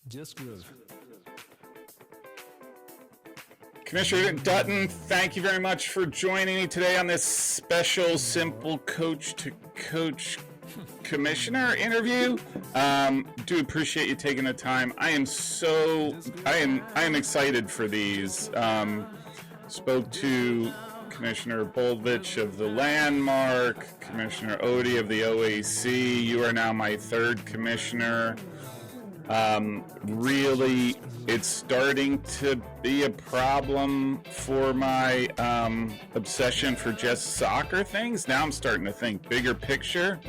Just groove. Commissioner Dutton, thank you very much for joining me today on this special Simple Coach to Coach Commissioner interview. Do appreciate you taking the time. I am excited for these. Spoke to Commissioner Boldvich of the Landmark, Commissioner Odie of the OAC. You are now my third commissioner. Really, it's starting to be a problem for my obsession for just soccer things. Now I'm starting to think bigger picture.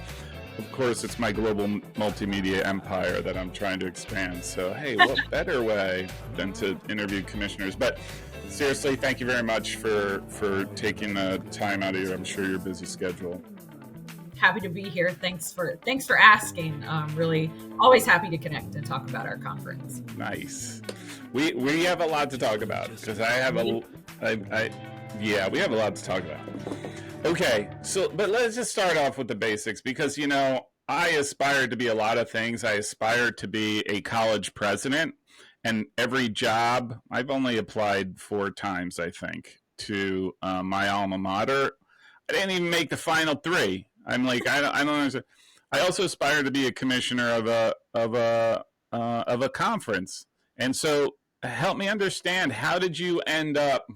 Of course, it's my global multimedia empire that I'm trying to expand. So, hey, what better way than to interview commissioners? But seriously, thank you very much for taking the time out of your, I'm sure, your busy schedule. Happy to be here. Thanks for asking. Really always happy to connect and talk about our conference. Nice. We have a lot to talk about because we have a lot to talk about. Okay, but let's just start off with the basics because, I aspire to be a lot of things. I aspire to be a college president, and every job, I've only applied 4 times, I think, to my alma mater. I didn't even make the final 3. I'm like, I don't understand. I also aspire to be a commissioner of a conference, and so help me understand, how did you end up?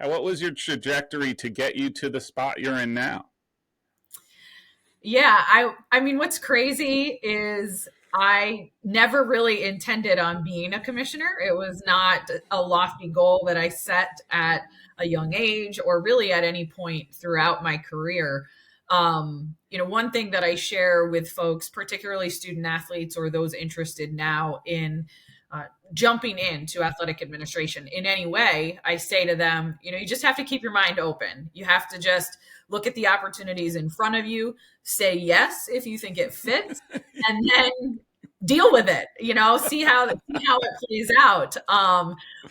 What was your trajectory to get you to the spot you're in now? Yeah, I mean, what's crazy is I never really intended on being a commissioner. It was not a lofty goal that I set at a young age or really at any point throughout my career. One thing that I share with folks, particularly student athletes or those interested now in jumping into athletic administration in any way, I say to them, you just have to keep your mind open. You have to just look at the opportunities in front of you, say yes if you think it fits, and then deal with it, see how it plays out.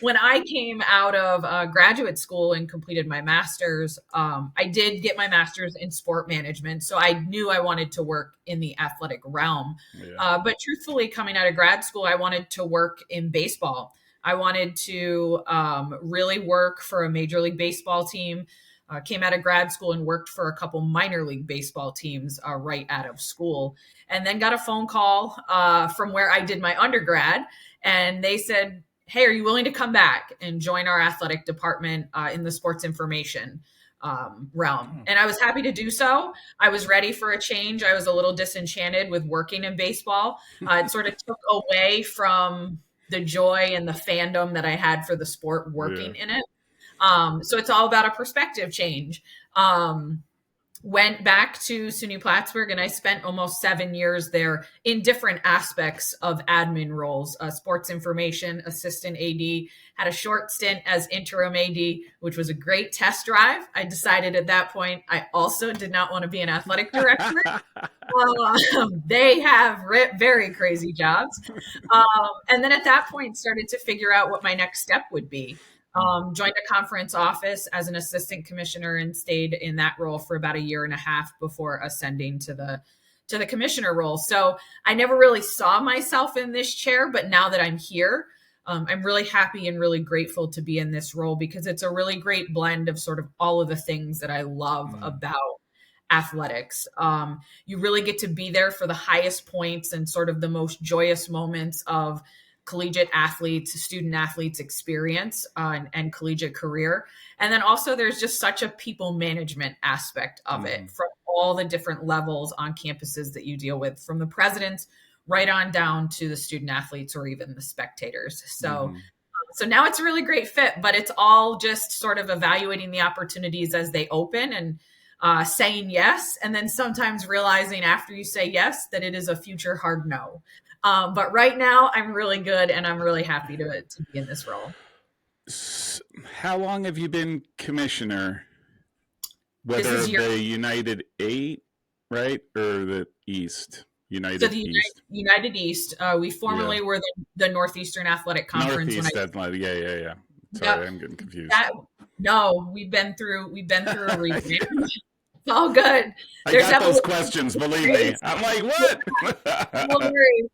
When I came out of graduate school and completed my master's, I did get my master's in sport management. So I knew I wanted to work in the athletic realm. Yeah. But truthfully, coming out of grad school, I wanted to work in baseball. I wanted to really work for a Major League Baseball team. Came out of grad school and worked for a couple minor league baseball teams right out of school. And then got a phone call from where I did my undergrad. And they said, hey, are you willing to come back and join our athletic department in the sports information realm? And I was happy to do so. I was ready for a change. I was a little disenchanted with working in baseball. It sort of took away from the joy and the fandom that I had for the sport working in it. So it's all about a perspective change. Went back to SUNY Plattsburgh, and I spent almost 7 years there in different aspects of admin roles, sports information, assistant AD, had a short stint as interim AD, which was a great test drive. I decided at that point, I also did not want to be an athletic director. They have very crazy jobs. And then at that point, started to figure out what my next step would be. Joined a conference office as an assistant commissioner and stayed in that role for about 1.5 years before ascending to the commissioner role. So I never really saw myself in this chair, but now that I'm here, I'm really happy and really grateful to be in this role because it's a really great blend of sort of all of the things that I love about athletics. You really get to be there for the highest points and sort of the most joyous moments of collegiate athletes, student athletes experience and collegiate career. And then also there's just such a people management aspect of it from all the different levels on campuses that you deal with, from the presidents right on down to the student athletes or even the spectators. So now it's a really great fit, but it's all just sort of evaluating the opportunities as they open and saying yes. And then sometimes realizing after you say yes, that it is a future hard no. But right now I'm really good and I'm really happy to be in this role. How long have you been commissioner? Whether the United 8, right? Or the East? United East. United East. We formerly were the Northeastern Athletic Conference. Northeast Athletic. Yeah. Sorry, I'm getting confused. No, we've been through a revamp. It's all good. I got those questions, believe me. I'm like, what? No worries.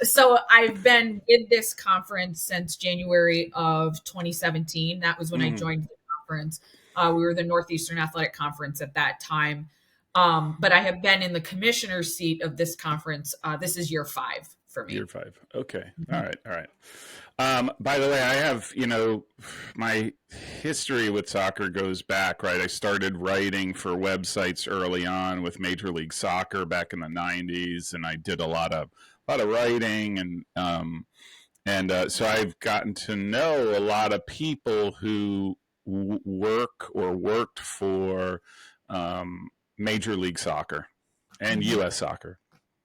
So I've been with this conference since January of 2017. That was when I Hmm. joined the conference. We were the Northeastern Athletic Conference at that time. But I have been in the commissioner's seat of this conference. This is year 5 for Year me. 5. Okay. All Mhm. right. All right. By the way, I have, my history with soccer goes back, right? I started writing for websites early on with Major League Soccer back in the 90s, and I did a lot of writing, and so I've gotten to know a lot of people who work or worked for Major League Soccer and Mhm. U.S. Soccer.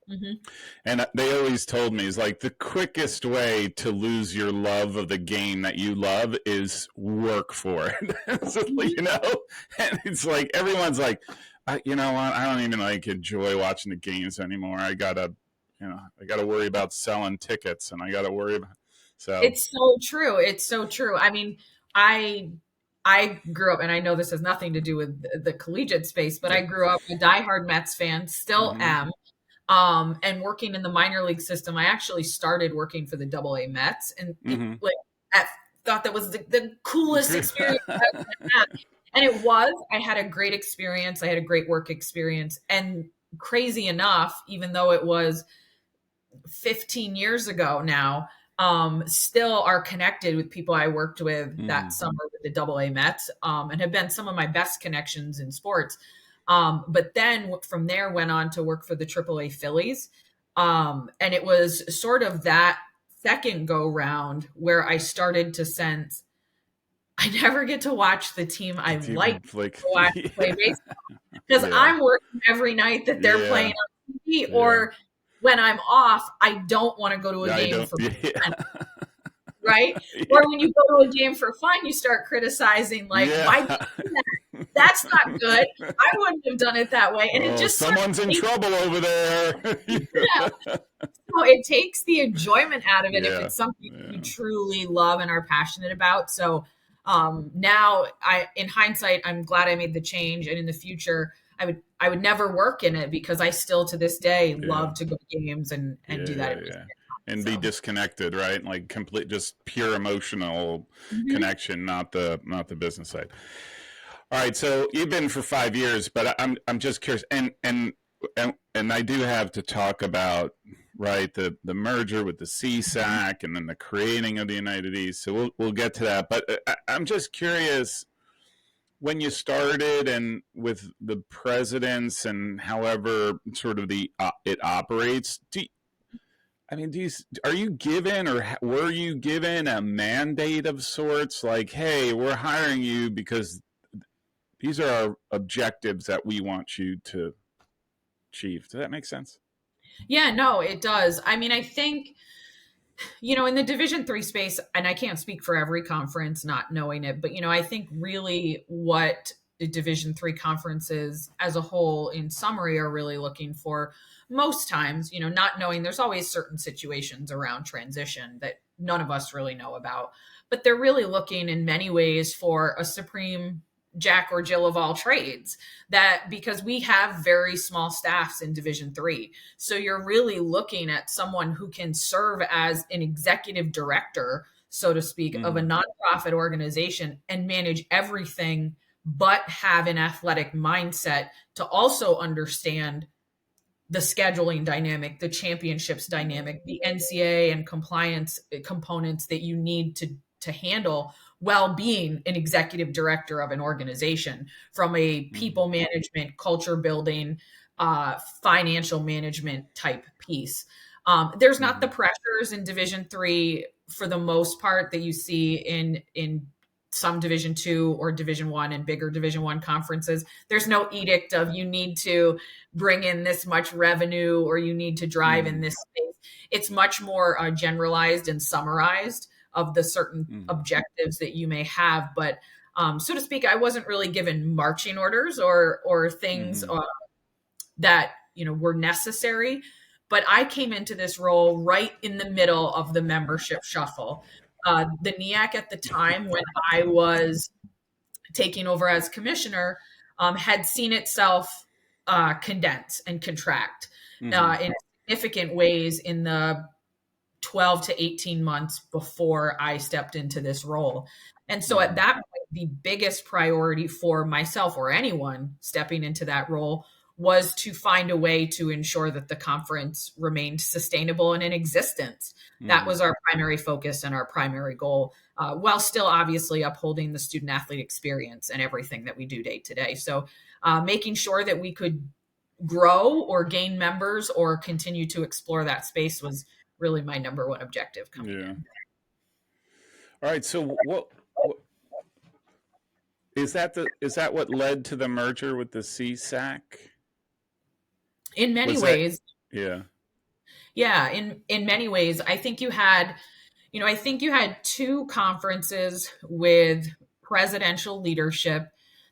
Mhm. And they always told me is like the quickest way to lose your love of the game that you love is work for it. So, Mhm. and it's like everyone's like, you know what? I don't even like enjoy watching the games anymore. I gotta worry about selling tickets, and I gotta worry about so. It's so true. It's so true. I mean, I I grew up, and I know this has nothing to do with the collegiate space, but I Yep. grew up a diehard Mets fan, still Mm-hmm. am. And working in the minor league system, I actually started working for the Double A Mets, and it Mm-hmm. like I thought that was the coolest experience I was gonna have. And it was. I had a great experience. I had a great work experience, and crazy enough, even though it was 15 years ago now, still are connected with people I worked with that Mm-hmm. summer with the Double A Mets, and have been some of my best connections in sports. But then from there went on to work for the Triple A Phillies. And it was sort of that second go round where I started to sense I never get to watch the team I It's like even to like watch play baseball because yeah, I'm working every night that they're playing yeah, on TV, yeah. or when I'm off, I don't want to go to a Yeah, I game don't. for Yeah, fun, right? yeah, Or when you go to a game for fun, you start criticizing, like, why did yeah. you do that? That's not good. I wouldn't have done it that way. And it Oh, just sort someone's in of takes, trouble over there. yeah, so it takes the enjoyment out of it if Yeah, it's something you yeah, truly love and are passionate about. So now in hindsight, I'm glad I made the change. And in the future, I would never work in it because I still to this day yeah, love to go to games and yeah, do that yeah, in my yeah. spare And be time. disconnected, right? Like complete, just pure emotional So mhm. connection, not the business side. All right, so you've been for 5 years, but I'm just curious, and I do have to talk about right the merger with the CSAC and then the creating of the United East. So we'll get to that, but I'm just curious when you started and with the presidents and however sort of the it operates. I mean, are you given or were you given a mandate of sorts? Like, hey, we're hiring you because these are our objectives that we want you to achieve. Does that make sense? Yeah, no, it does. I mean, I think, in the Division 3 space, and I can't speak for every conference, not knowing it, but I think really what the Division 3 conferences as a whole, in summary, are really looking for most times, not knowing there's always certain situations around transition that none of us really know about, but they're really looking in many ways for a supreme Jack or Jill of all trades, that because we have very small staffs in Division 3, so you're really looking at someone who can serve as an executive director, so to speak, of a Mm-hmm. nonprofit organization and manage everything, but have an athletic mindset to also understand the scheduling dynamic, the championships dynamic, the NCAA and compliance components that you need to handle while being an executive director of an organization, from a Mm-hmm. people management, culture building, financial management type piece. There's not Mm-hmm. the pressures in Division 3 for the most part that you see in some Division 2 or Division 1 and bigger Division 1 conferences. There's no edict of you need to bring in this much revenue or you need to drive in Mm-hmm. this space. It's much more generalized and summarized of the certain Mm-hmm. objectives that you may have. But so to speak, I wasn't really given marching orders or things Mm-hmm. that were necessary. But I came into this role right in the middle of the membership shuffle. The NEAC at the time when I was taking over as commissioner, had seen itself condense and contract Mm-hmm. in a significant ways in the 12 to 18 months before I stepped into this role. And so at that point, the biggest priority for myself or anyone stepping into that role was to find a way to ensure that the conference remained sustainable and in existence. That was our primary focus and our primary goal, while still obviously upholding the student athlete experience and everything that we do day to day. So making sure that we could grow or gain members or continue to explore that space was really my number one objective coming in. All right. So what is that what led to the merger with the CSAC? In many ways. Yeah. Yeah. In many ways, I think you had two conferences with presidential leadership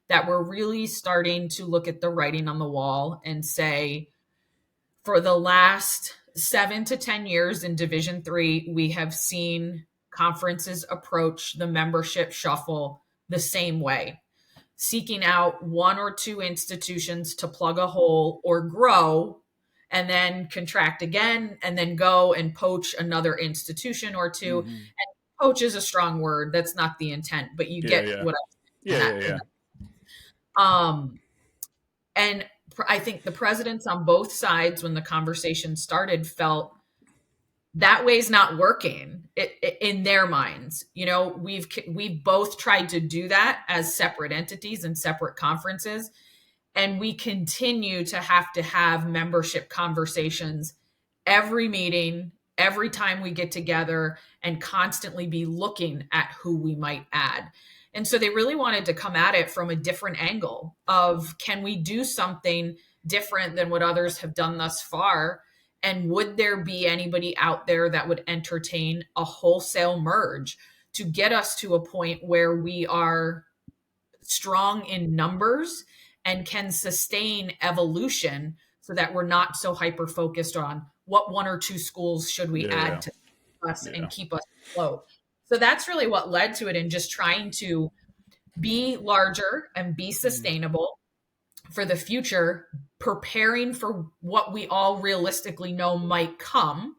that were really starting to look at the writing on the wall and say, for the last 7 to 10 years in Division III, we have seen conferences approach the membership shuffle the same way, seeking out one or two institutions to plug a hole or grow, and then contract again, and then go and poach another institution or two. And poach is a strong word. That's not the intent, but you get what I'm saying. And I think the presidents on both sides, when the conversation started, felt that way's not working in their minds. We've both tried to do that as separate entities and separate conferences, and we continue to have membership conversations every meeting, every time we get together, and constantly be looking at who we might add. And so they really wanted to come at it from a different angle of, can we do something different than what others have done thus far? And would there be anybody out there that would entertain a wholesale merge to get us to a point where we are strong in numbers and can sustain evolution, so that we're not so hyper-focused on what one or two schools should we add to us and keep us afloat. So that's really what led to it, and just trying to be larger and be sustainable for the future, preparing for what we all realistically know might come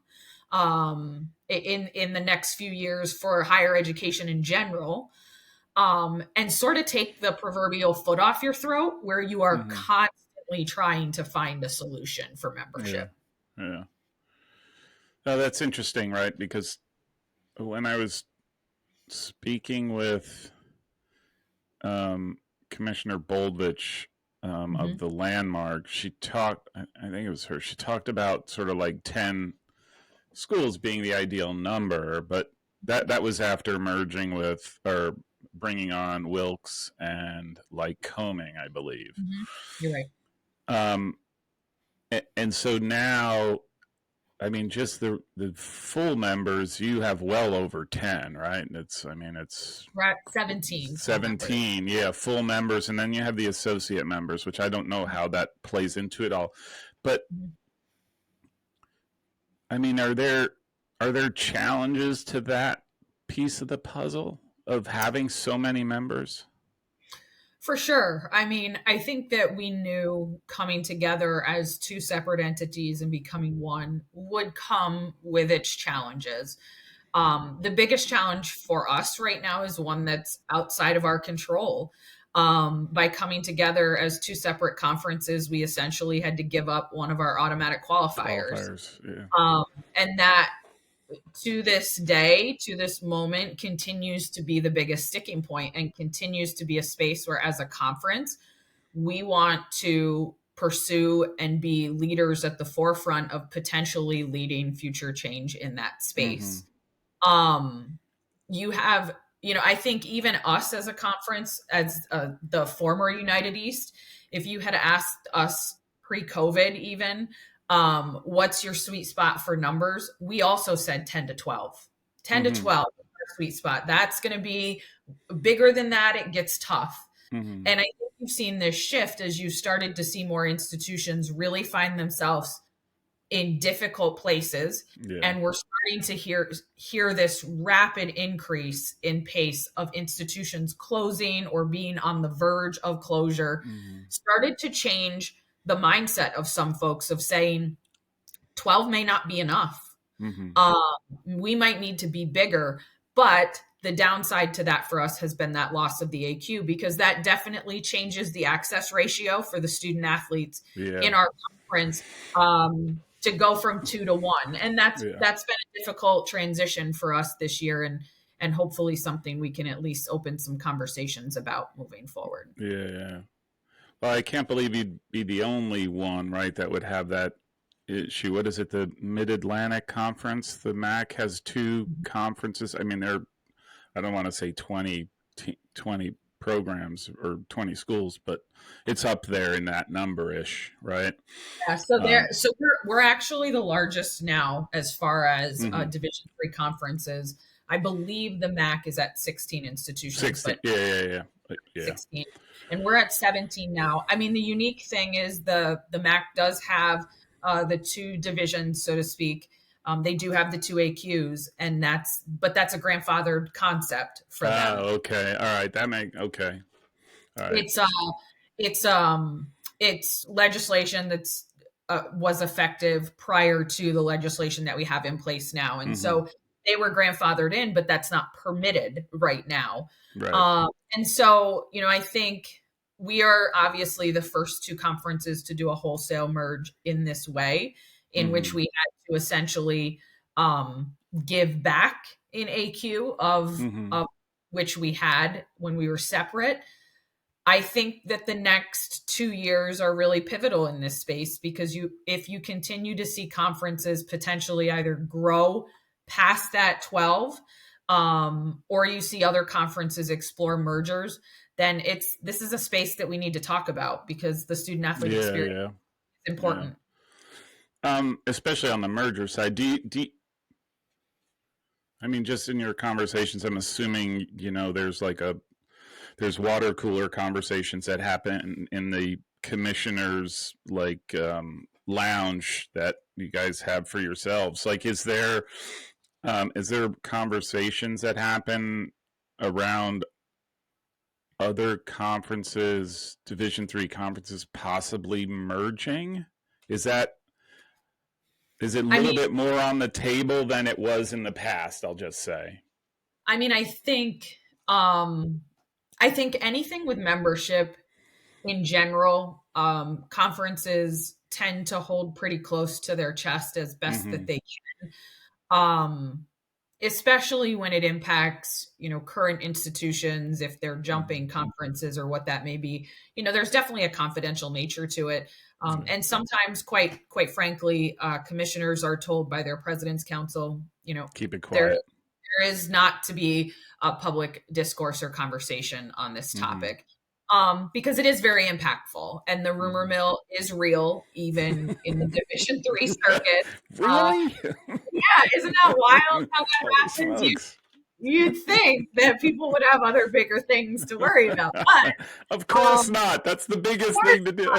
in the next few years for higher education in general, and sort of take the proverbial foot off your throat where you are constantly trying to find a solution for membership. Yeah. No, that's interesting, right? Because when I was speaking with Commissioner Boldvich of the Landmark, she talked about sort of like 10 schools being the ideal number, but that was after merging with, or bringing on, Wilkes and Lycoming, I believe. You're right. And so now, I mean, just the full members, you have well over 10, right? It's 17. 17, yeah, full members. And then you have the associate members, which I don't know how that plays into it all. But, I mean, are there challenges to that piece of the puzzle of having so many members? For sure. I mean, I think that we knew coming together as two separate entities and becoming one would come with its challenges. The biggest challenge for us right now is one that's outside of our control. By coming together as two separate conferences, we essentially had to give up one of our automatic qualifiers. And that, to this day, to this moment, continues to be the biggest sticking point, and continues to be a space where, as a conference, we want to pursue and be leaders at the forefront of potentially leading future change in that space. You have, I think even us as a conference, as the former United East, if you had asked us pre-COVID even, what's your sweet spot for numbers? We also said 10 to 12. 10 to 12 is our sweet spot. That's going to be bigger than that. It gets tough. And I think you've seen this shift as you started to see more institutions really find themselves in difficult places. And we're starting to hear this rapid increase in pace of institutions closing or being on the verge of closure. Started to change the mindset of some folks of saying 12 may not be enough. Mm-hmm. We might need to be bigger, but the downside to that for us has been that loss of the AQ, because that definitely changes the access ratio for the student athletes Yeah. in our conference, to go from 2 to 1. And that's Yeah. been a difficult transition for us this year, and hopefully something we can at least open some conversations about moving forward. Yeah. Yeah. Well, I can't believe you'd be the only one, right, that would have that issue. What is it? The MidAtlantic Conference? The MAC has two conferences. I mean, I don't want to say 20 programs or 20 schools, but it's up there in that number-ish, right? Yeah, so we're actually the largest now as far as Mm-hmm. Division III conferences. I believe the MAC is at 16 institutions, 16. but Yeah. 16, and we're at 17 now. I mean, the unique thing is the MAC does have the two divisions, so to speak. They do have the two AQs, and that's a grandfathered concept for them. Okay. All right. Okay. All right. It's it's it's legislation that's was effective prior to the legislation that we have in place now, and Mm-hmm. so they were grandfathered in, but that's not permitted right now. Right. And so, I think we are obviously the first two conferences to do a wholesale merge in this way, in which Mm-hmm. we had to essentially give back in AQ Mm-hmm. of which we had when we were separate. I think that the next 2 years are really pivotal in this space, because if you continue to see conferences potentially either grow past that 12, or you see other conferences explore mergers, then this is a space that we need to talk about, because the student athlete experience Yeah. is important. Especially on the merger side. I mean, just in your conversations, I'm assuming, there's water cooler conversations that happen in the commissioners lounge that you guys have for yourselves. Like, is there conversations that happen around other conferences, Division III conferences, possibly merging? Is it a I little mean, bit more on the table than it was in the past? I'll just say. I think anything with membership in general, conferences tend to hold pretty close to their chest as best Mm-hmm. that they can, um, especially when it impacts, current institutions, if they're Mm-hmm. jumping conferences or what that may be. There's definitely a confidential nature to it. Yeah. And sometimes, quite frankly, commissioners are told by their president's council, Keep it there quiet. there is not to be a public discourse or conversation on this Mm-hmm. topic, because it is very impactful, and the rumor Mm-hmm. mill is real, even in the Division III circuit. Uh, Really? yeah, isn't that wild how that Holy happens? smokes. You'd think that people would have other bigger things to worry about, Of but course not. That's the of biggest course, thing to do.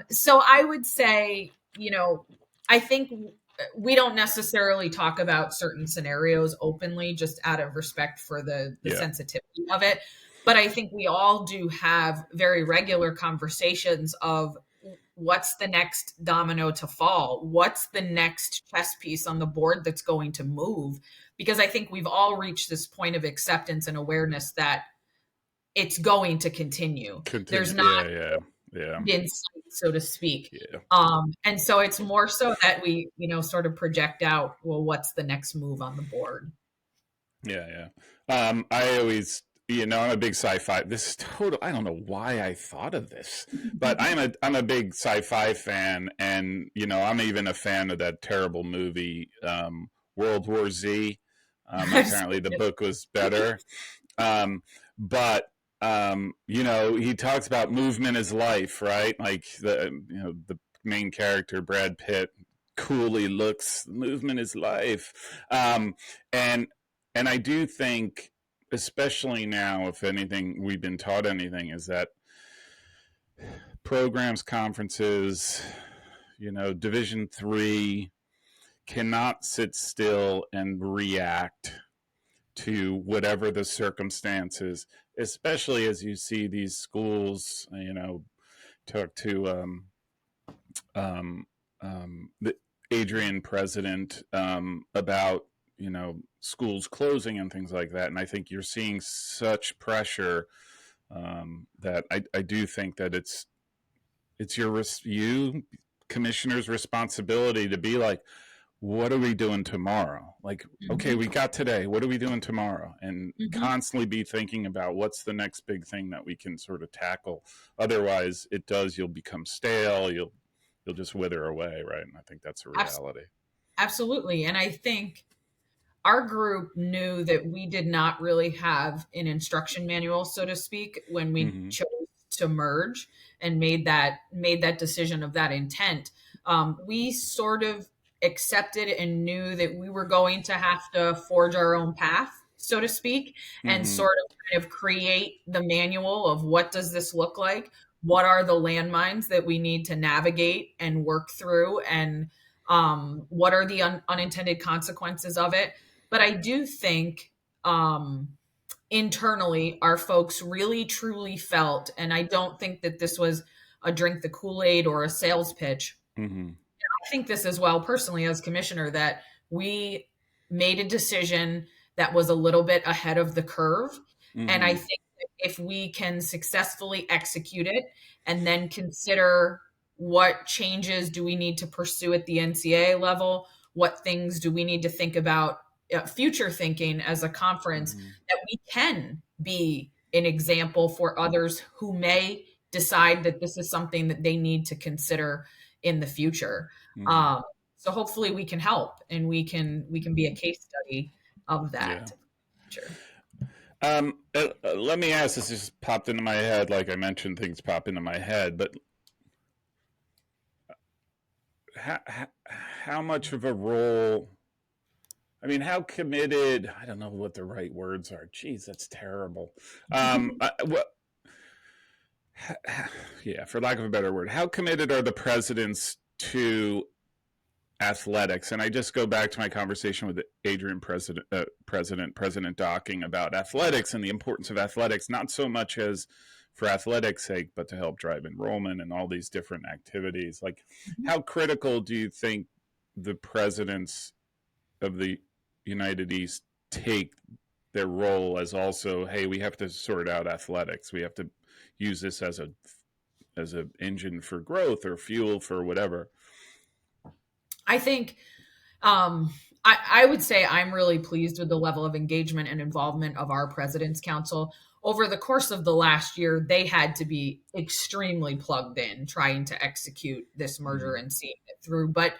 so I would say, I think we don't necessarily talk about certain scenarios openly, just out of respect for the Yeah. sensitivity of it. But I think we all do have very regular conversations of what's the next domino to fall? What's the next chess piece on the board that's going to move? Because I think we've all reached this point of acceptance and awareness that it's going to continue. There's Continue. not Yeah. in sight, so to speak. Yeah. And so it's more so that we, sort of project out, well, what's the next move on the board? Yeah. I always, I'm a big sci-fi. This is total. I don't know why I thought of this, but I'm a big sci-fi fan, and I'm even a fan of that terrible movie, World War Z. Apparently, the book was better, but he talks about movement is life, right? Like the main character, Brad Pitt, coolly looks, movement is life, and I do think, especially now, if anything, we've been taught anything, is that programs, conferences, Division III cannot sit still and react to whatever the circumstances, especially as you see these schools, talk to the Adrian president about schools closing and things like that, and I think you're seeing such pressure that I do think that it's you commissioner's responsibility to be like, what are we doing tomorrow? Like, okay, we got today. What are we doing tomorrow? And constantly be thinking about what's the next big thing that we can sort of tackle. Otherwise, you'll become stale. You'll just wither away, right? And I think that's a reality. Absolutely. And I think our group knew that we did not really have an instruction manual, so to speak, when we chose to merge and made that decision of that intent. We sort of accepted and knew that we were going to have to forge our own path, so to speak, and sort of kind of create the manual of what does this look like? What are the landmines that we need to navigate and work through? And what are the unintended consequences of it? But I do think internally, our folks really truly felt, and I don't think that this was a drink the Kool-Aid or a sales pitch. I think this as well, personally, as commissioner, that we made a decision that was a little bit ahead of the curve. And I think that if we can successfully execute it and then consider what changes do we need to pursue at the NCAA level, what things do we need to think about future thinking as a conference, that we can be an example for others who may decide that this is something that they need to consider in the future. So hopefully we can help and we can be a case study of that. Sure. Let me ask, this just popped into my head, like I mentioned, things pop into my head, but how much of a role, I mean, how committed, I don't know what the right words are. Geez, that's terrible. For lack of a better word, how committed are the presidents to athletics? And I just go back to my conversation with Adrian President Docking about athletics and the importance of athletics, not so much as for athletics' sake, but to help drive enrollment and all these different activities. Like, how critical do you think the presidents of the United East take their role as also, hey, we have to sort out athletics. We have to use this as a engine for growth or fuel for whatever. I think I would say I'm really pleased with the level of engagement and involvement of our President's Council. Over the course of the last year, they had to be extremely plugged in trying to execute this merger and seeing it through. But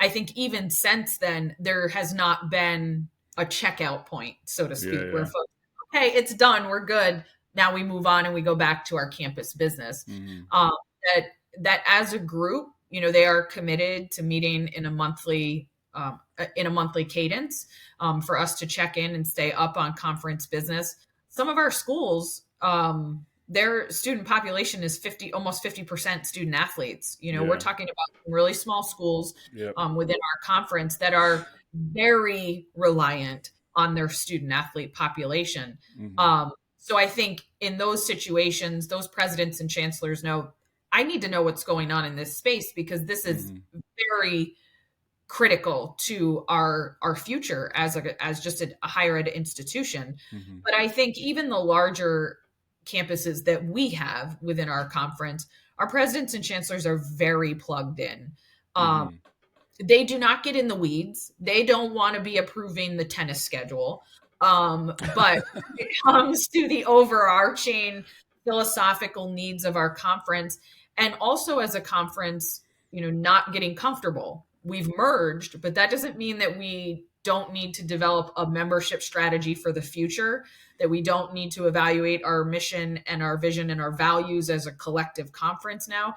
I think even since then, there has not been a checkout point, so to speak, where folks, okay, it's done, we're good. Now we move on and we go back to our campus business. That as a group, they are committed to meeting in a monthly cadence for us to check in and stay up on conference business. Some of our schools, their student population is almost 50% student athletes. We're talking about really small schools within our conference that are very reliant on their student athlete population. So I think in those situations, those presidents and chancellors know, I need to know what's going on in this space because this is very critical to our future as just a higher ed institution. But I think even the larger campuses that we have within our conference, our presidents and chancellors are very plugged in. They do not get in the weeds. They don't want to be approving the tennis schedule. But when it comes to the overarching philosophical needs of our conference, and also as a conference, not getting comfortable. We've merged, but that doesn't mean that we don't need to develop a membership strategy for the future, that we don't need to evaluate our mission and our vision and our values as a collective conference now.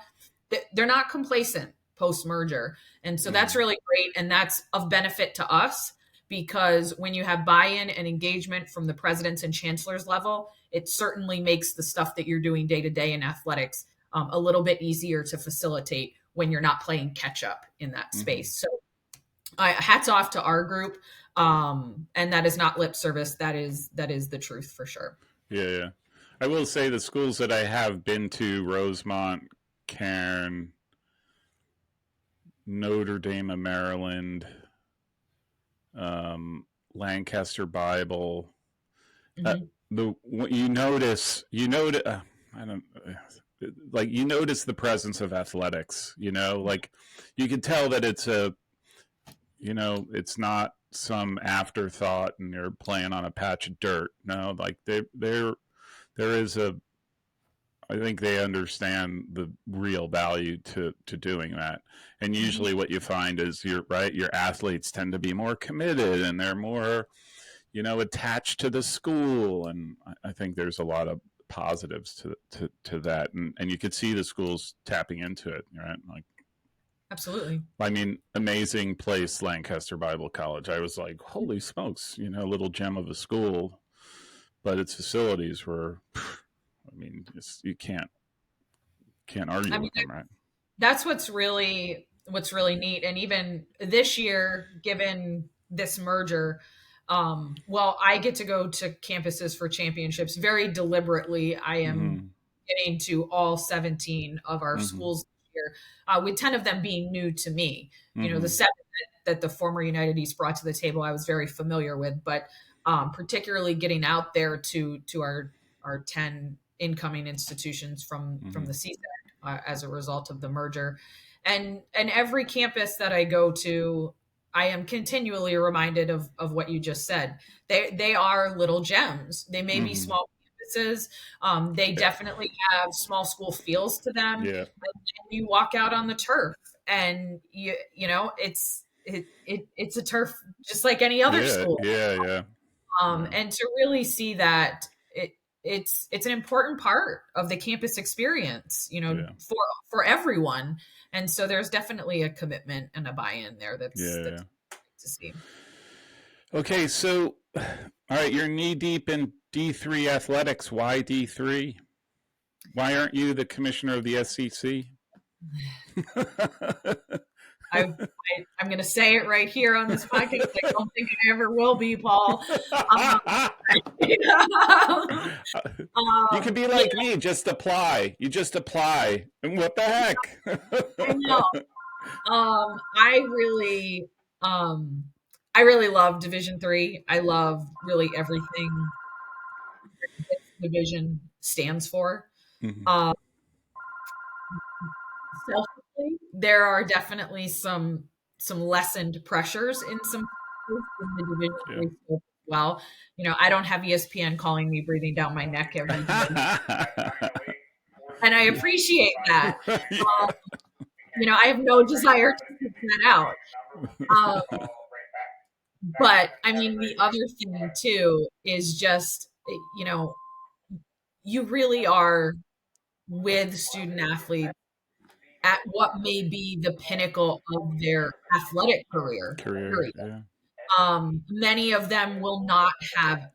They're not complacent post-merger. And so that's really great. And that's of benefit to us because when you have buy-in and engagement from the presidents and chancellors level, it certainly makes the stuff that you're doing day to day in athletics a little bit easier to facilitate when you're not playing catch up in that space. So hats off to our group. And that is not lip service. That is the truth for sure. Yeah. I will say the schools that I have been to, Rosemont, Cairn, Notre Dame of Maryland, Lancaster Bible. Mhm. You notice, I don't like, you notice the presence of athletics, like you can tell that it's not some afterthought and you're playing on a patch of dirt. No, like there is I think they understand the real value to doing that. And Mhm. usually what you find is your athletes tend to be more committed and they're more, attached to the school. And I think there's a lot of positives to that. And you could see the schools tapping into it, right? Like, Absolutely. I mean, amazing place, Lancaster Bible College. I was like, holy smokes, little gem of a school, but its facilities were, I mean, you can't I argue mean, with them, right? that's what's really neat. And even this year, given this merger, well, I get to go to campuses for championships very deliberately. I am Mm-hmm. getting to all 17 of our Mm-hmm. schools this year, with 10 of them being new to me. The Mm-hmm. 7 that the former United East brought to the table, I was very familiar with, but particularly getting out there to our 10 incoming institutions from Mm-hmm. the CSAC, as a result of the merger. And every campus that I go to, I am continually reminded of what you just said. They are little gems. They may be Mm-hmm. small campuses. They definitely have small school feels to them. Yeah. And you walk out on the turf, and it's a turf just like any other Yeah. school. Yeah. Yeah. Yeah. And to really see that it's an important part of the campus experience, Yeah. for everyone. And so there's definitely a commitment and a buy-in there Yeah. that's great to see. Okay. So, all right, you're knee deep in D3 athletics. Why D3? Why aren't you the commissioner of the SEC? I'm going to say it right here on this podcast. I don't think I ever will be, Paul. Um, You could be like me, just apply. You just apply. And what the heck? I know. I really, um, I really love Division 3. I love really everything this division stands for. Mhm. Um, Selfishly, there are definitely some lessened pressures in some cases in the Yeah. Division 3 scope as well. I don't have ESPN calling me breathing down my neck every day, and I appreciate that. Um, I have no desire to seek that out. Um, but I mean, the other thing too is just, you really are with student athletes at what may be the pinnacle of their athletic career, Career. period. Yeah.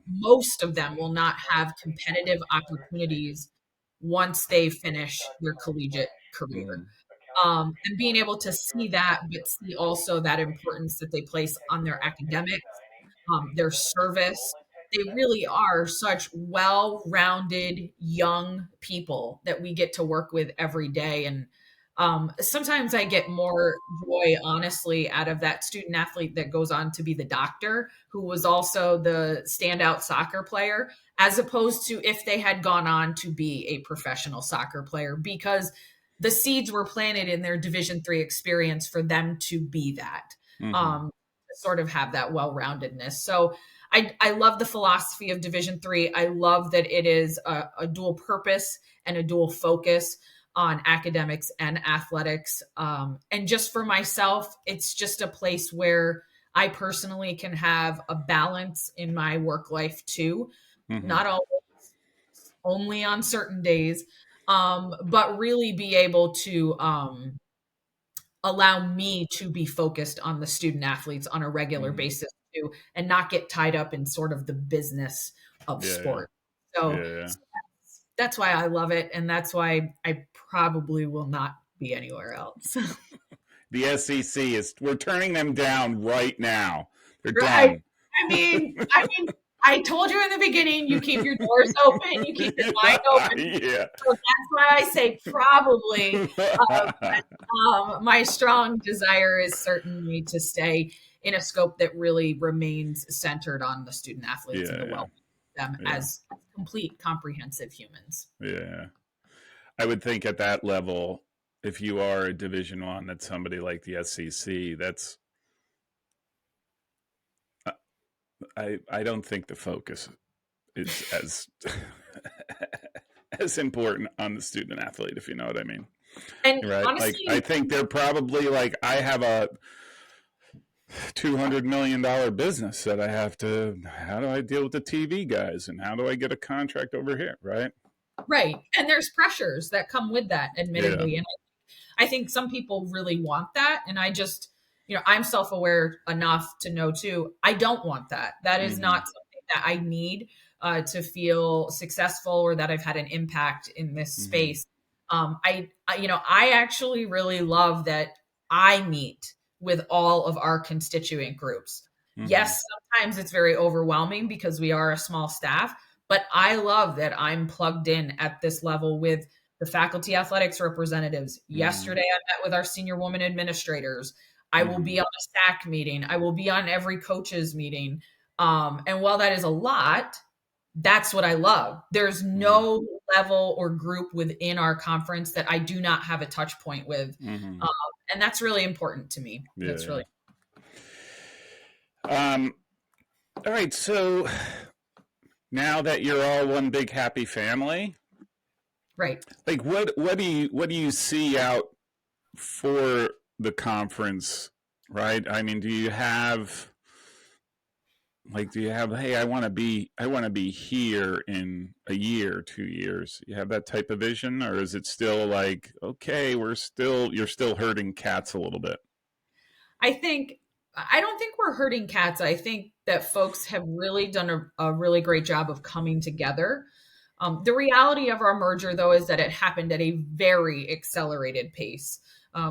Most of them will not have competitive opportunities once they finish their collegiate career. Mm. And being able to see that, but see also that importance that they place on their academics, their service. They really are such well-rounded young people that we get to work with every day. And sometimes I get more joy, honestly, out of that student athlete that goes on to be the doctor, who was also the standout soccer player, as opposed to if they had gone on to be a professional soccer player, because the seeds were planted in their Division 3 experience for them to be that. Mm-hmm. Sort of have that well-roundedness. So I love the philosophy of Division 3. I love that it is a dual purpose and a dual focus on academics and athletics. And just for myself, it's just a place where I personally can have a balance in my work life too. Mm-hmm. Not always, only on certain days, but really be able to allow me to be focused on the student athletes on a regular Mm-hmm. basis too, and not get tied up in sort of the business of Yeah. Yeah. sport. So, Yeah. Yeah. so that's why I love it, and that's why I probably will not be anywhere else. The SEC we're turning them down right now. They're Right. done. I mean, I told you in the beginning, you keep your doors open, you keep your mind open. Yeah. So that's why I say probably. My strong desire is certainly to stay in a scope that really remains centered on the student athletes and the Yeah. well-being of them Yeah. as complete, comprehensive humans. Yeah. I would think at that level, if you are a Division I, that's somebody like the SEC, that's I don't think the focus is as as important on the student athlete, if you know what I mean. And Right? Like, honestly, I think they're probably like, I have a $200 million business that I have to, how do I deal with the TV guys and how do I get a contract over here? Right. right. And there's pressures that come with that, Yeah. admittedly. And I think some people really want that. And I just, I'm self aware enough to know too, I don't want that. That is Mm-hmm. not something that I need to feel successful or that I've had an impact in this Mm-hmm. space. I actually really love that I meet with all of our constituent groups. Mm-hmm. Yes, sometimes it's very overwhelming because we are a small staff, but I love that I'm plugged in at this level with the faculty athletics representatives. Mm-hmm. Yesterday, I met with our senior woman administrators. I will Mm-hmm. be on a SAC meeting. I will be on every coaches meeting. And while that is a lot, that's what I love. There's Mm-hmm. no level or group within our conference that I do not have a touch point with. Mm-hmm. Um, and that's really important to me. That's Yeah. really All right. So now that you're all one big happy family, right. like what do you see out for the conference, right? I mean, do you have hey, I want to be here in a year, 2 years? You have that type of vision, or is it still like, okay, you're still herding cats a little bit? I don't think we're hurting cats. I think that folks have really done a really great job of coming together. The reality of our merger, though, is that it happened at a very accelerated pace.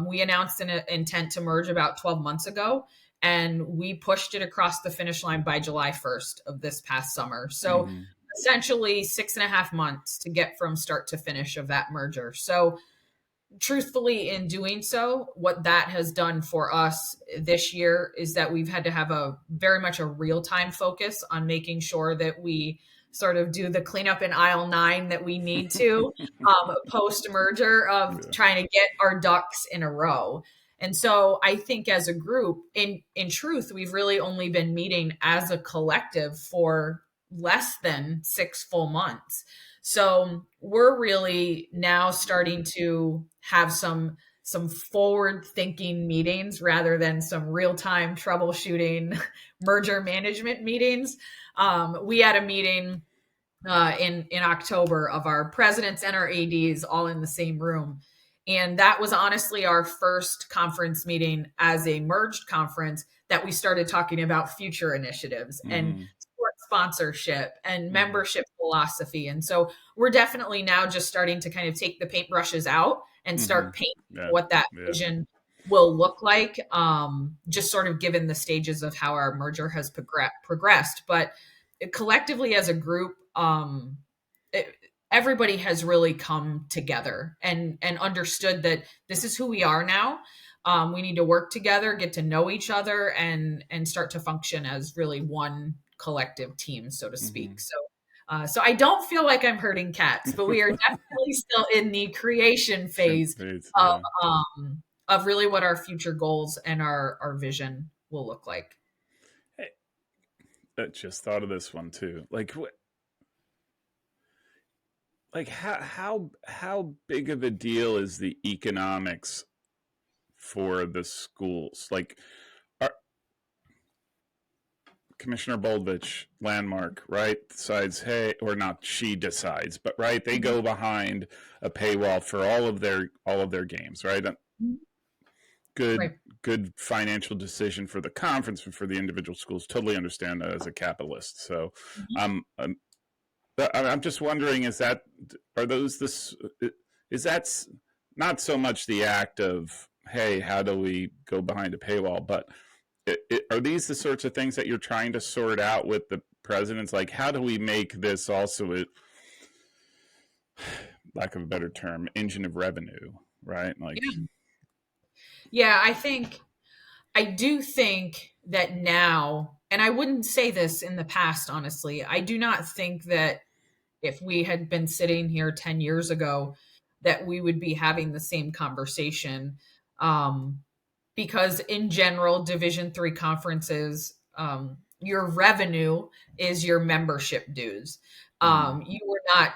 We announced an intent to merge about 12 months ago, and we pushed it across the finish line by July 1st of this past summer. So Mm-hmm. essentially 6.5 months to get from start to finish of that merger. So truthfully, in doing so, what that has done for us this year is that we've had to have a very much a real-time focus on making sure that we sort of do the cleanup in aisle 9 that we need to post merger of Yeah. trying to get our ducks in a row. And so I think as a group, in truth, we've really only been meeting as a collective for less than 6 full months. So we're really now starting to have some forward thinking meetings rather than some real time troubleshooting merger management meetings. We had a meeting in October of our presidents and our ads all in the same room, and that was honestly our first conference meeting as a merged conference that we started talking about future initiatives and Mm-hmm. sports sponsorship and Mm-hmm. membership philosophy. And so we're definitely now just starting to kind of take the paintbrushes out and Mm-hmm. start painting Yeah. what that Yeah. vision will look like, just sort of given the stages of how our merger has progressed. But collectively as a group, it, everybody has really come together and understood that this is who we are now. We need to work together, get to know each other, and start to function as really one collective team, so to Mm-hmm. speak. So I don't feel like I'm hurting cats, but we are definitely still in the creation phase of Yeah. of really what our future goals and our vision will look like. Hey, I just thought of this one too. Like how big of a deal is the economics for the schools? Like, our, Commissioner Boldvich, Landmark, right, decides, hey, or not she decides, but right, they Mhm. go behind a paywall for all of their games, right? Good Right. good financial decision for the conference and for the individual schools. Totally understand that as a capitalist. So, Mhm. um, um I'm just wondering, are those this is that not so much the act of, hey, how do we go behind a paywall, but are these the sorts of things that you're trying to sort out with the presidents? Like, how do we make this also a, lack of a better term, engine of revenue, right? Like, Yeah, I do think that now, and I wouldn't say this in the past, honestly, I do not think that if we had been sitting here 10 years ago, that we would be having the same conversation. Um, because in general, Division 3 conferences, your revenue is your membership dues. You were not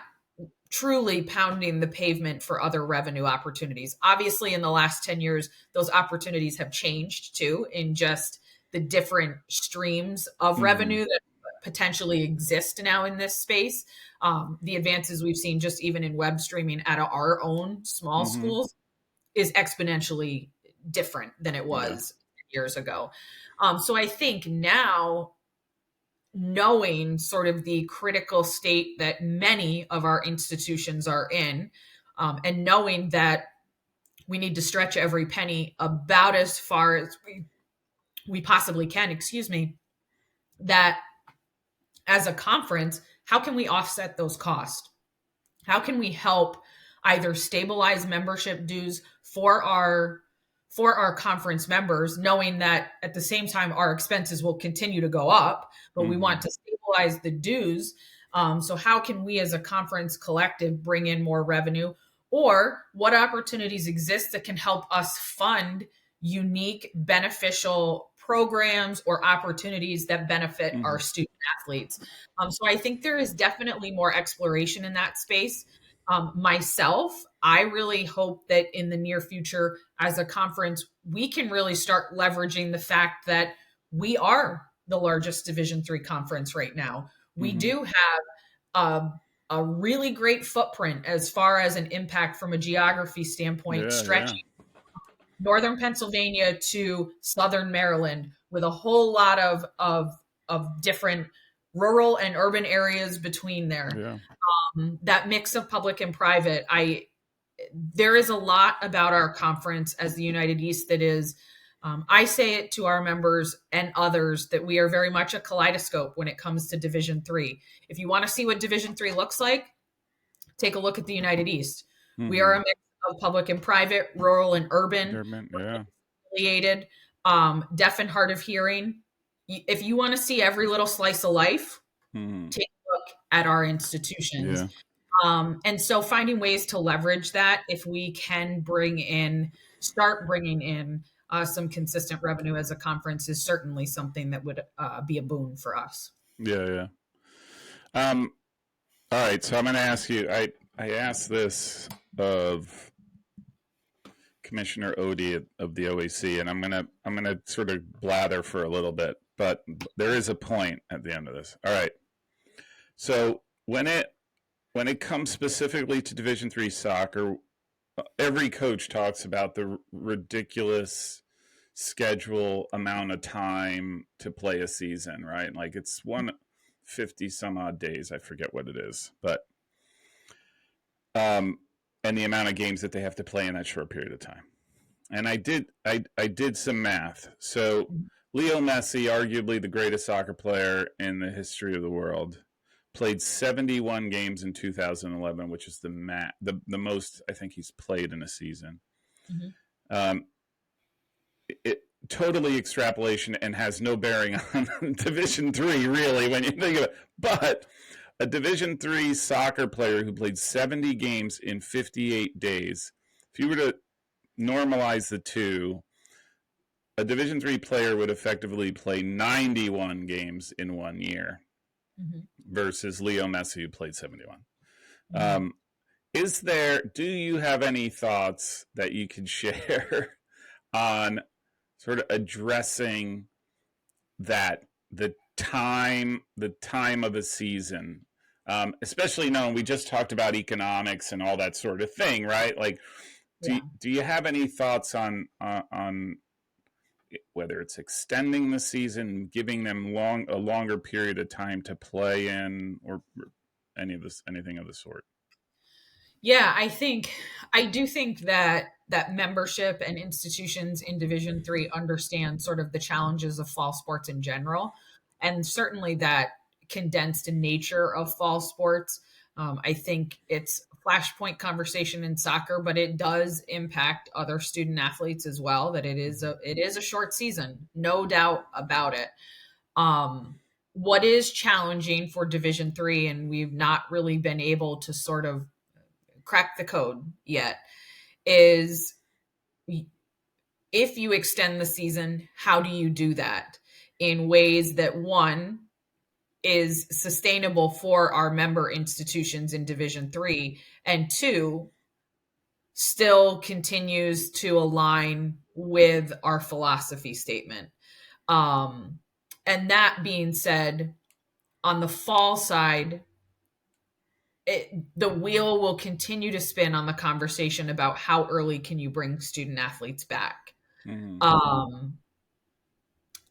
truly pounding the pavement for other revenue opportunities. Obviously, in the last 10 years, those opportunities have changed too, in just the different streams of revenue that potentially exist now in this space. The advances we've seen just even in web streaming at our own small schools is exponentially different than it yeah, was years ago. So I think now, knowing sort of the critical state that many of our institutions are in, and knowing that we need to stretch every penny about as far as we possibly can, excuse me, that as a conference, how can we offset those costs? How can we help either stabilize membership dues for our conference members, knowing that at the same time our expenses will continue to go up, but we want to stabilize the dues. So how can we as a conference collective bring in more revenue? Or what opportunities exist that can help us fund unique beneficial programs or opportunities that benefit our student athletes? So I think there is definitely more exploration in that space. Myself, I really hope that in the near future, as a conference, we can really start leveraging the fact that we are the largest Division 3 conference right now. We do have a really great footprint as far as an impact from a geography standpoint, yeah, yeah, stretching northern Pennsylvania to southern Maryland, with a whole lot of different rural and urban areas between there. yeah. That mix of public and private, there is a lot about our conference as the United East that is, I say it to our members and others, that we are very much a kaleidoscope when it comes to Division 3. If you want to see what Division 3 looks like, take a look at the United East. We are a mix of public and private, rural and urban, Yeah. affiliated, deaf and hard of hearing. If you want to see every little slice of life, take a look at our institutions. Yeah. And so finding ways to leverage that, if we can start bringing in some consistent revenue as a conference, is certainly something that would be a boon for us. Yeah. All right. So I'm going to ask you. I asked this of Commissioner Odie of the OAC, and I'm gonna sort of blather for a little bit, but there is a point at the end of this. All right. So when it comes specifically to Division 3 soccer, every coach talks about the ridiculous schedule amount of time to play a season, right? Like it's 150 some odd days. I forget what it is, but and the amount of games that they have to play in that short period of time. And I did some math. So Leo Messi, arguably the greatest soccer player in the history of the world, played 71 games in 2011, which is the most I think he's played in a season. It totally extrapolation and has no bearing on Division 3, really, when you think of it. But a Division 3 soccer player who played 70 games in 58 days, if you were to normalize the two, a Division 3 player would effectively play 91 games in 1 year versus Leo Messi, who played 71. Do you have any thoughts that you could share on sort of addressing that, the time of a season, especially knowing we just talked about economics and all that sort of thing, right? Like, do you have any thoughts on whether it's extending the season, giving them a longer period of time to play in, or anything of the sort? Yeah, I do think that that membership and institutions in Division III understand sort of the challenges of fall sports in general, and certainly that condensed nature of fall sports. I think it's a flashpoint conversation in soccer, but it does impact other student athletes as well. That it is a short season, no doubt about it. What is challenging for Division III, and we've not really been able to sort of crack the code yet, is if you extend the season, how do you do that in ways that, one, is sustainable for our member institutions in Division III, and two, still continues to align with our philosophy statement. And that being said, on the fall side, the wheel will continue to spin on the conversation about how early can you bring student athletes back.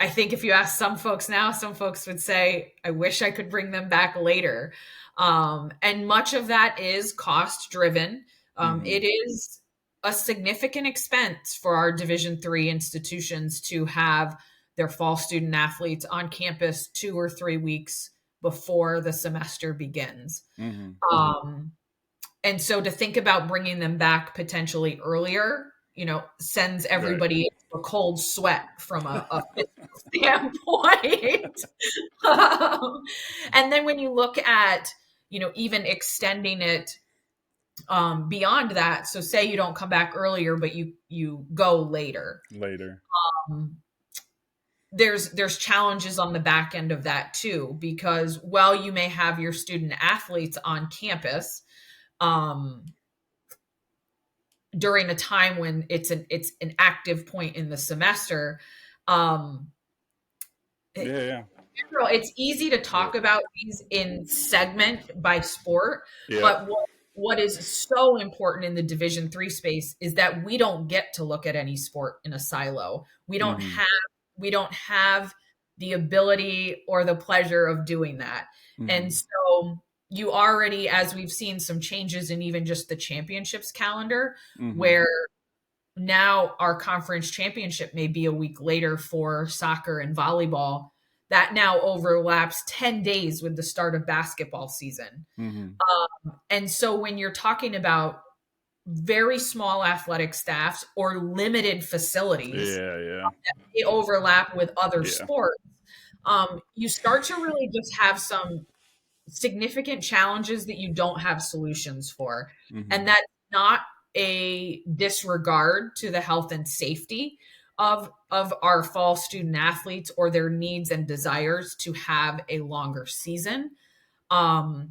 I think if you ask some folks now, some folks would say, I wish I could bring them back later. And much of that is cost driven. It is a significant expense for our Division III institutions to have their fall student athletes on campus 2 or 3 weeks before the semester begins. And so to think about bringing them back potentially earlier, sends everybody into a cold sweat from a physical standpoint. And then when you look at, even extending it beyond that, so say you don't come back earlier, but you go later. There's challenges on the back end of that too, because while you may have your student athletes on campus, during a time when it's an active point in the semester, it's easy to talk about these in segment by sport, but what is so important in the Division III space is that we don't get to look at any sport in a silo. We don't have the ability or the pleasure of doing that. And so you already, as we've seen some changes in even just the championships calendar, where now our conference championship may be a week later for soccer and volleyball, that now overlaps 10 days with the start of basketball season. And so when you're talking about very small athletic staffs or limited facilities, they overlap with other sports, you start to really just have some significant challenges that you don't have solutions for. And that's not a disregard to the health and safety of our fall student athletes or their needs and desires to have a longer season. No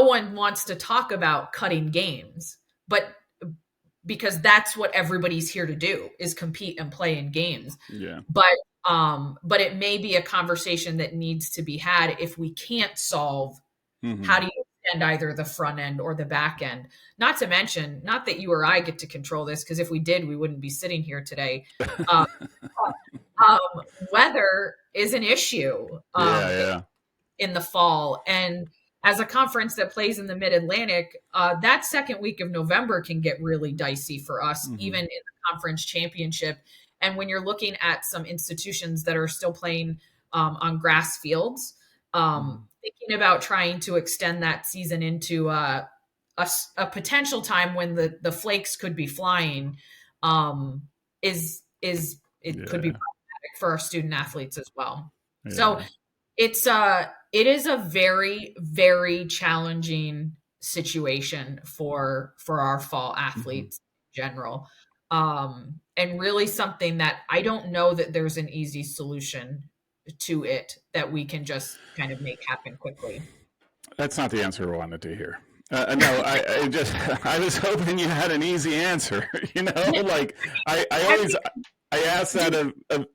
one wants to talk about cutting games, but because that's what everybody's here to do, is compete and play in games. But it may be a conversation that needs to be had if we can't solve how do you extend either the front end or the back end. Not to mention, not that you or I get to control this, because if we did, we wouldn't be sitting here today. Weather is an issue in the fall. And as a conference that plays in the Mid-Atlantic, that second week of November can get really dicey for us, even in the conference championship. And when you're looking at some institutions that are still playing on grass fields, thinking about trying to extend that season into a potential time when the flakes could be flying could be problematic for our student athletes as well. So it is a very, very challenging situation for our fall athletes in general. And really something that I don't know that there's an easy solution to it that we can just kind of make happen quickly. That's not the answer I wanted to hear. No, I was hoping you had an easy answer. Like I asked that of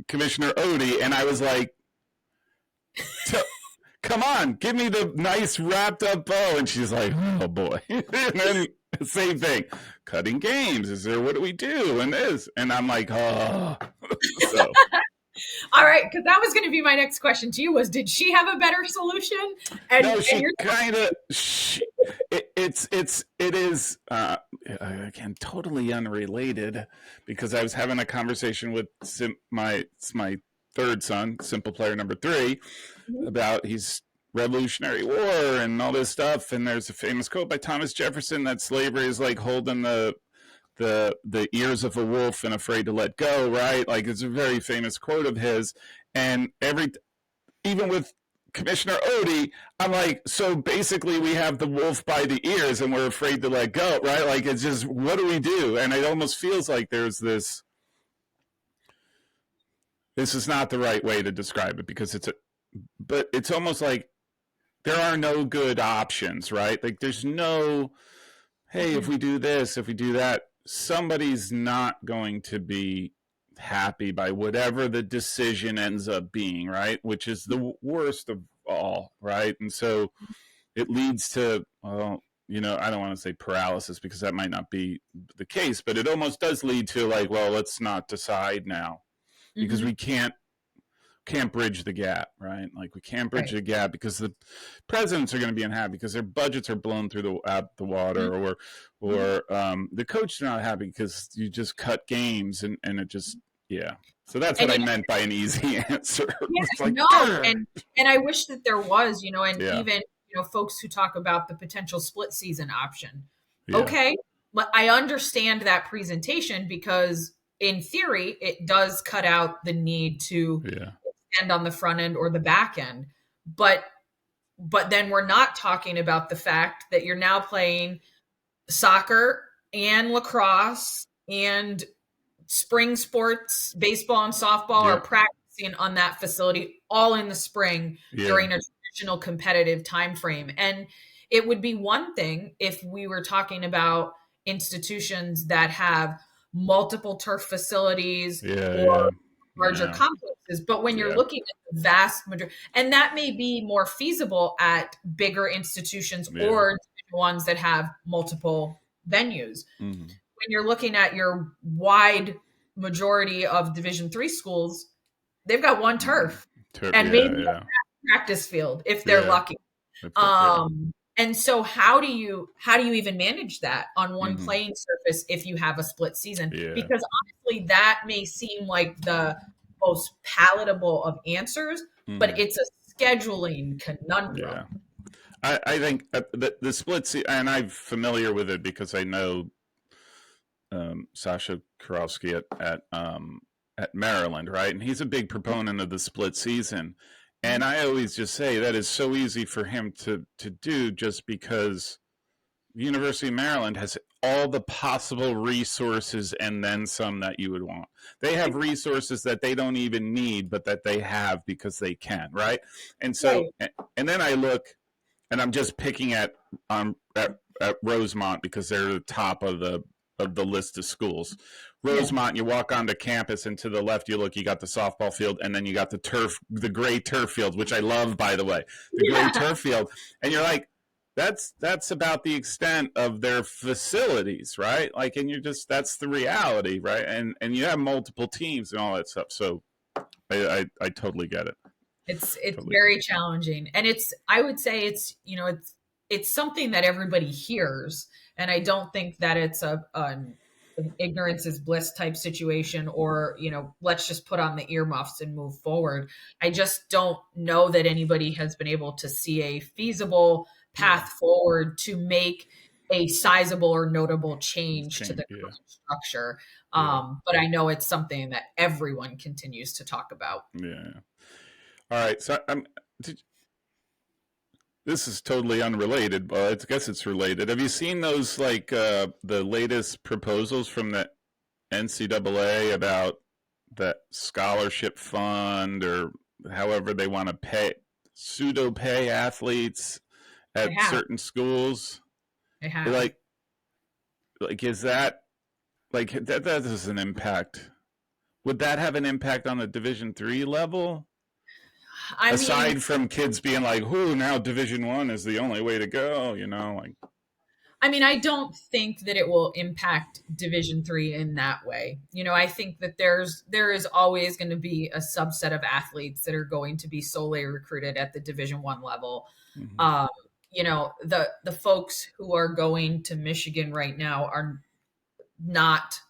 Commissioner Odie, and I was like, come on, give me the nice wrapped up bow. And she's like, oh boy. And then same thing, cutting games. What do we do? And this, and I'm like, oh. So. All right, because that was going to be my next question to you was, did she have a better solution? No, she kind of, it is again totally unrelated because I was having a conversation with my third son, Simple Player number 3, Mhm. about he's Revolutionary War and all this stuff. And there's a famous quote by Thomas Jefferson that slavery is like holding the ears of a wolf and afraid to let go, right? Like it's a very famous quote of his. And even with Commissioner Odie, I'm like, so basically we have the wolf by the ears and we're afraid to let go, right? Like it's just, what do we do? And it almost feels like there's this is not the right way to describe it because but it's almost like there are no good options, right? Like there's no, hey, if Mhm. we do this, if we do that, somebody's not going to be happy by whatever the decision ends up being, right? Which is the worst of all, right? And so it leads to, well, I don't want to say paralysis because that might not be the case, but it almost does lead to like, well, let's not decide now because Mhm. we can't bridge the gap, right? Like we can't bridge Right. the gap because the presidents are going to be unhappy because their budgets are blown through the water, Mhm. or the coach is not happy because you just cut games and it just yeah. So that's what And I meant by an easy answer. yeah, It's like, no, "Grr." and I wish that there was, and Yeah, even, folks who talk about the potential split season option. yeah, Okay, but I understand that presentation because in theory, it does cut out the need to yeah, extend on the front end or the back end. But then we're not talking about the fact that you're now playing soccer and lacrosse and spring sports, baseball and softball are yep, practicing on that facility all in the spring yeah, during a traditional competitive time frame. And it would be one thing if we were talking about institutions that have multiple turf facilities or yeah, larger yeah, complexes. But when you're yeah, looking at the vast majority, and that may be more feasible at bigger institutions yeah, or ones that have multiple venues. mm-hmm. When you're looking at your wide majority of Division 3 schools, they've got one turf and maybe Yeah, yeah, a practice field if they're yeah. lucky. Yeah, And so how do you even manage that on one mm-hmm. playing surface if you have a split season? Yeah, Because honestly, that may seem like the most palatable of answers, but mm-hmm. it's a scheduling conundrum. Yeah. I think the split and I'm familiar with it because I know Sasha Karowski at Maryland, right? And he's a big proponent of the split season. And Mhm. I always just say that is so easy for him to do just because the University of Maryland has all the possible resources and then some that you would want. They have resources that they don't even need, but that they have because they can, right? And so, Right. and then I look, and I'm just picking at Rosemont because they're the top of the list of schools. Yeah. Rosemont, you walk onto campus, and to the left, you look, you got the softball field, and then you got the gray turf field, which I love, by the way, the gray Yeah. turf field, and you're like, that's about the extent of their facilities, right? Like, and you're just that's the reality, right? And you have multiple teams and all that stuff. So I totally get it. It's Totally. very challenging. And I would say it's something that everybody hears. And I don't think that it's an ignorance is bliss type situation or, let's just put on the earmuffs and move forward. I just don't know that anybody has been able to see a feasible Yeah. path forward to make a sizable or notable change to the Yeah. current structure. Yeah. But I know it's something that everyone continues to talk about. Yeah. All right. So this is totally unrelated, but I guess it's related. Have you seen those the latest proposals from the NCAA about that scholarship fund or however they want to pseudo pay athletes I at have. certain schools? I have. Like is that that doesn't impact? Would that have an impact on the Division 3 level? I mean, Aside from kids being like, "Whoo, now Division 1 is the only way to go," like I don't think that it will impact Division 3 in that way. I think that there is always going to be a subset of athletes that are going to be solely recruited at the Division 1 level. mm-hmm. Um, the folks who are going to Michigan right now are not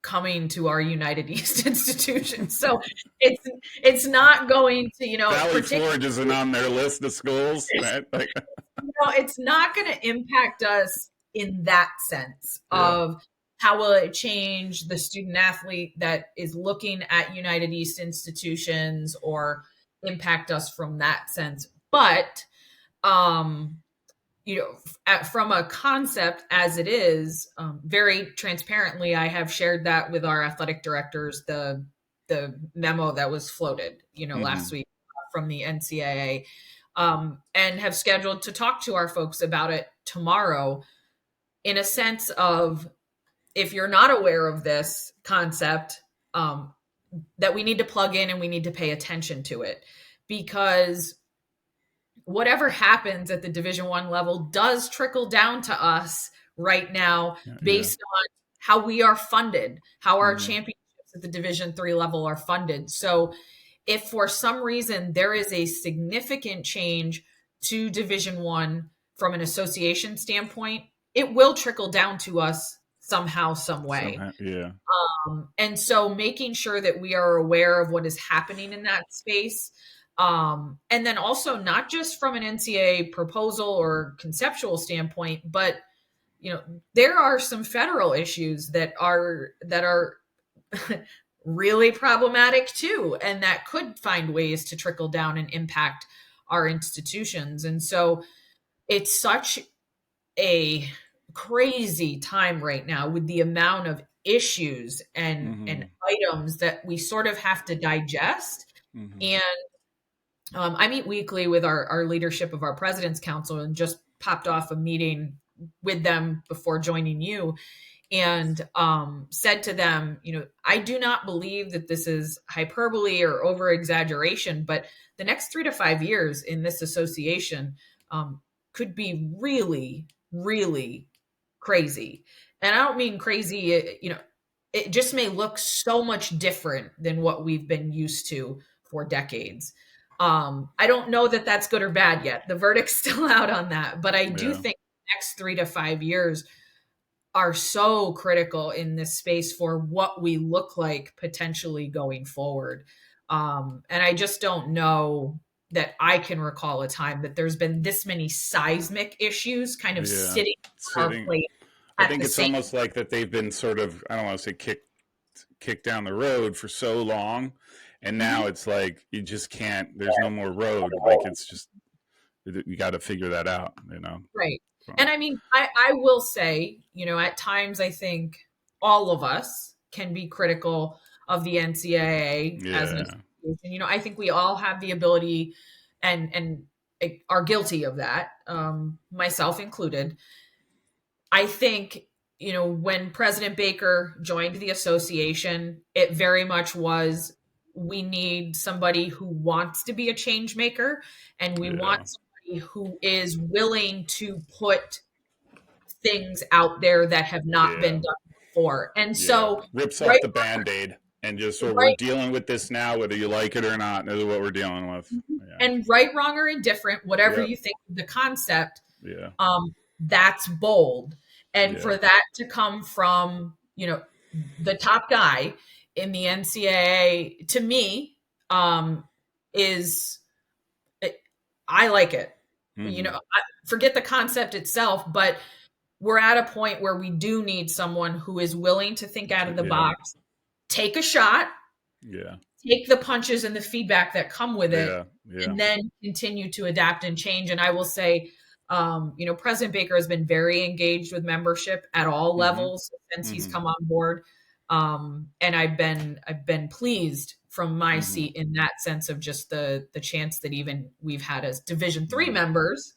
coming to our United East institution. So it's not going to, Valley Forge isn't on their list of schools, right? Like, it's not going to impact us in that sense yeah. of how will it change the student athlete that is looking at United East institutions or impact us from that sense. But um, from a concept as it is, very transparently, I have shared that with our athletic directors, the memo that was floated, last week from the NCAA, and have scheduled to talk to our folks about it tomorrow, in a sense of, if you're not aware of this concept, that we need to plug in and we need to pay attention to it, because whatever happens at the Division I level does trickle down to us right now, based on how we are funded, how our championships at the Division III level are funded. So if for some reason there is a significant change to Division I from an association standpoint, it will trickle down to us somehow, some way. Yeah. And so making sure that we are aware of what is happening in that space. And then also not just from an NCAA proposal or conceptual standpoint, but there are some federal issues that are really problematic too, and that could find ways to trickle down and impact our institutions. And so it's such a crazy time right now with the amount of issues and items that we sort of have to digest. And I meet weekly with our leadership of our President's Council, and just popped off a meeting with them before joining you, and said to them, I do not believe that this is hyperbole or over exaggeration, but the next 3 to 5 years in this association could be really, really crazy. And I don't mean crazy, it just may look so much different than what we've been used to for decades. I don't know that that's good or bad yet. The verdict's still out on that, but I do think the next 3 to 5 years are so critical in this space for what we look like potentially going forward. And I just don't know that I can recall a time that there's been this many seismic issues kind of sitting on our plate. I think it's almost like that they've been sort of, I don't want to say kicked down the road for so long. And now it's like, you just can't, there's no more road. Like, it's just, you got to figure that out, Right. And I mean, I will say, at times I think all of us can be critical of the NCAA as an institution. I think we all have the ability and are guilty of that, myself included. I think, when President Baker joined the association, it very much was, we need somebody who wants to be a change maker, and we want somebody who is willing to put things out there that have not been done before. And so rips off the Band-Aid and just we're dealing with this now, whether you like it or not. This is what we're dealing with. And right, wrong, or indifferent, whatever you think of the concept, that's bold. And for that to come from, the top guy in the NCAA, to me, I like it. Forget the concept itself, but we're at a point where we do need someone who is willing to think out of the box, take a shot, take the punches and the feedback that come with it, and then continue to adapt and change. And I will say, President Baker has been very engaged with membership at all levels since he's come on board. And I've been pleased from my seat in that sense of just the chance that even we've had as Division III members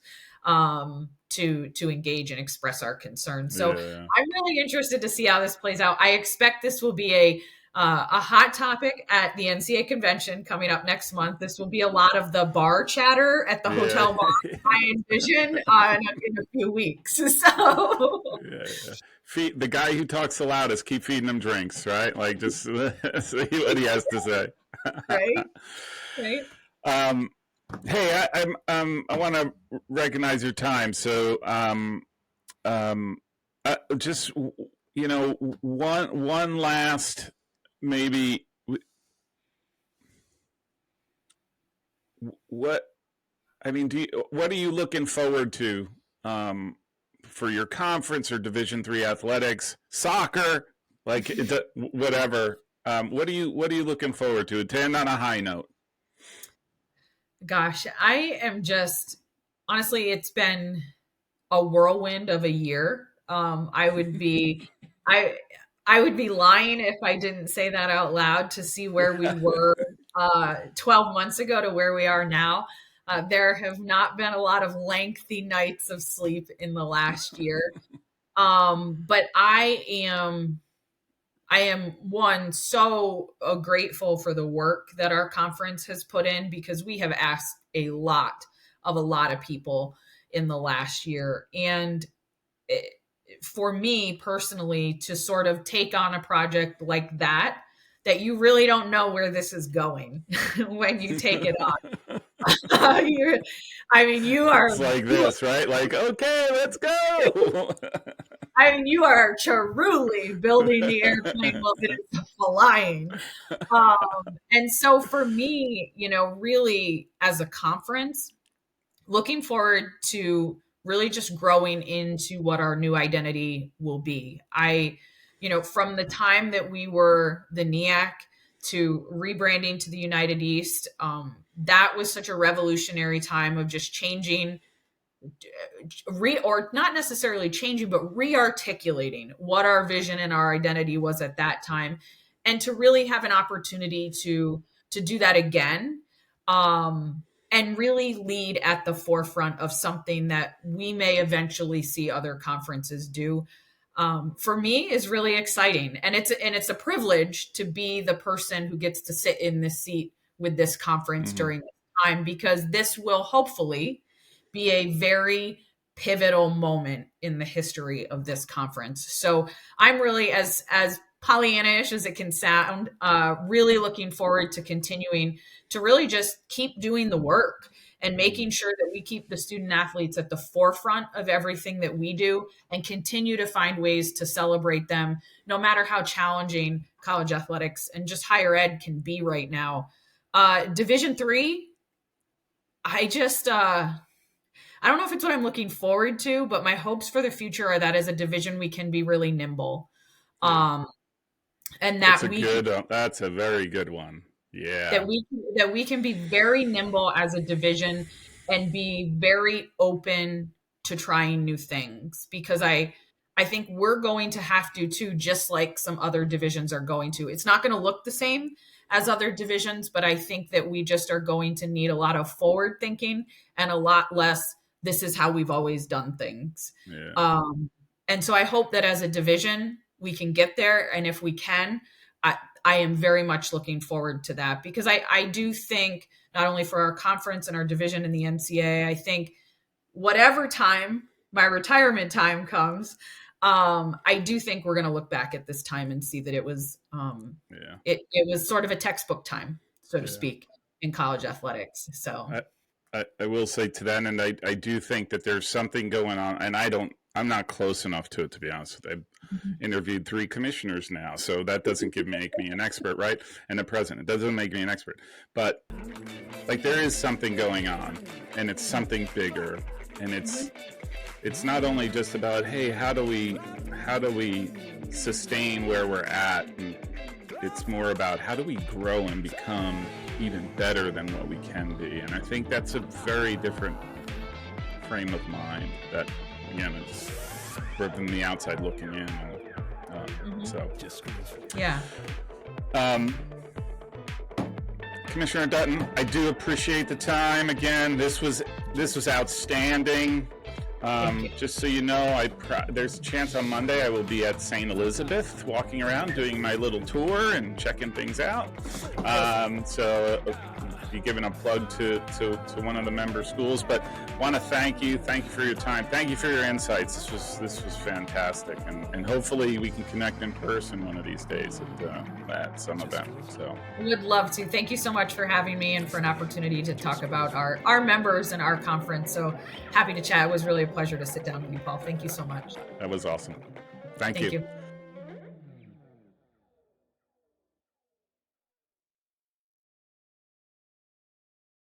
to engage and express our concerns. So I'm really interested to see how this plays out. I expect this will be a hot topic at the NCAA convention coming up next month. This will be a lot of the bar chatter at the hotel bar, I envision, in a few weeks. So the guy who talks the loudest, keep feeding him drinks, right? Like, just see what he has to say. Right. Hey, I want to recognize your time. So, just one last maybe. What I mean, what are you looking forward to for your conference or Division III athletics, soccer, like whatever? What are you looking forward to end on a high note? Gosh, I am just honestly, it's been a whirlwind of a year. I I would be lying if I didn't say that out loud to see where we were 12 months ago to where we are now. There have not been a lot of lengthy nights of sleep in the last year. But I am one so grateful for the work that our conference has put in because we have asked a lot of people in the last year. And it, for me personally, to sort of take on a project like that you really don't know where this is going when you take it on. You are, It's like this, right? Like, okay, let's go. you are truly building the airplane while it is flying. And so for me, really as a conference, looking forward to really just growing into what our new identity will be. From the time that we were the NEAC to rebranding to the United East, that was such a revolutionary time of just changing or not necessarily changing, but re-articulating what our vision and our identity was at that time, and to really have an opportunity to do that again, and really lead at the forefront of something that we may eventually see other conferences do. For me is really exciting, and it's a privilege to be the person who gets to sit in this seat with this conference during this time, because this will hopefully be a very pivotal moment in the history of this conference. So I'm really, as Pollyanna-ish as it can sound, really looking forward to continuing to really just keep doing the work and making sure that we keep the student athletes at the forefront of everything that we do and continue to find ways to celebrate them, no matter how challenging college athletics and just higher ed can be right now. Division III, I don't know if it's what I'm looking forward to, but my hopes for the future are that as a division, we can be really nimble. And That's a very good one. that Yeah. we can be very nimble as a division and be very open to trying new things, because I think we're going to have to too, just like some other divisions are going to. It's not going to look the same as other divisions, but I think that we just are going to need a lot of forward thinking and a lot less, this is how we've always done things. Yeah. And so I hope that as a division, we can get there. And if we can, I am very much looking forward to that, because I do think not only for our conference and our division in the NCAA, I think whatever time my retirement time comes, I do think we're going to look back at this time and see that it was, it was sort of a textbook time, so to speak, in college athletics. So I will say to that, and I do think that there's something going on, and I'm not close enough to it, to be honest with you. I've interviewed 3 commissioners now, so that doesn't make me an expert, right? And the president doesn't make me an expert, but like there is something going on, and it's something bigger, and it's not only just about, hey, how do we sustain where we're at, and it's more about how do we grow and become even better than what we can be. And I think that's a very different frame of mind that, again, it's from the outside looking in. yeah. Commissioner Dutton, I do appreciate the time. Again, this was outstanding. Just so you know, there's a chance on Monday I will be at St. Elizabeth, walking around, doing my little tour and checking things out. So be giving a plug to one of the member schools, but want to thank you for your time, thank you for your insights. This was fantastic, and hopefully we can connect in person one of these days at some event. So would love to. Thank you so much for having me and for an opportunity to talk about our members and our conference. So happy to chat. It was really a pleasure to sit down with you, Paul. Thank you so much. that was awesome. Thank you. You.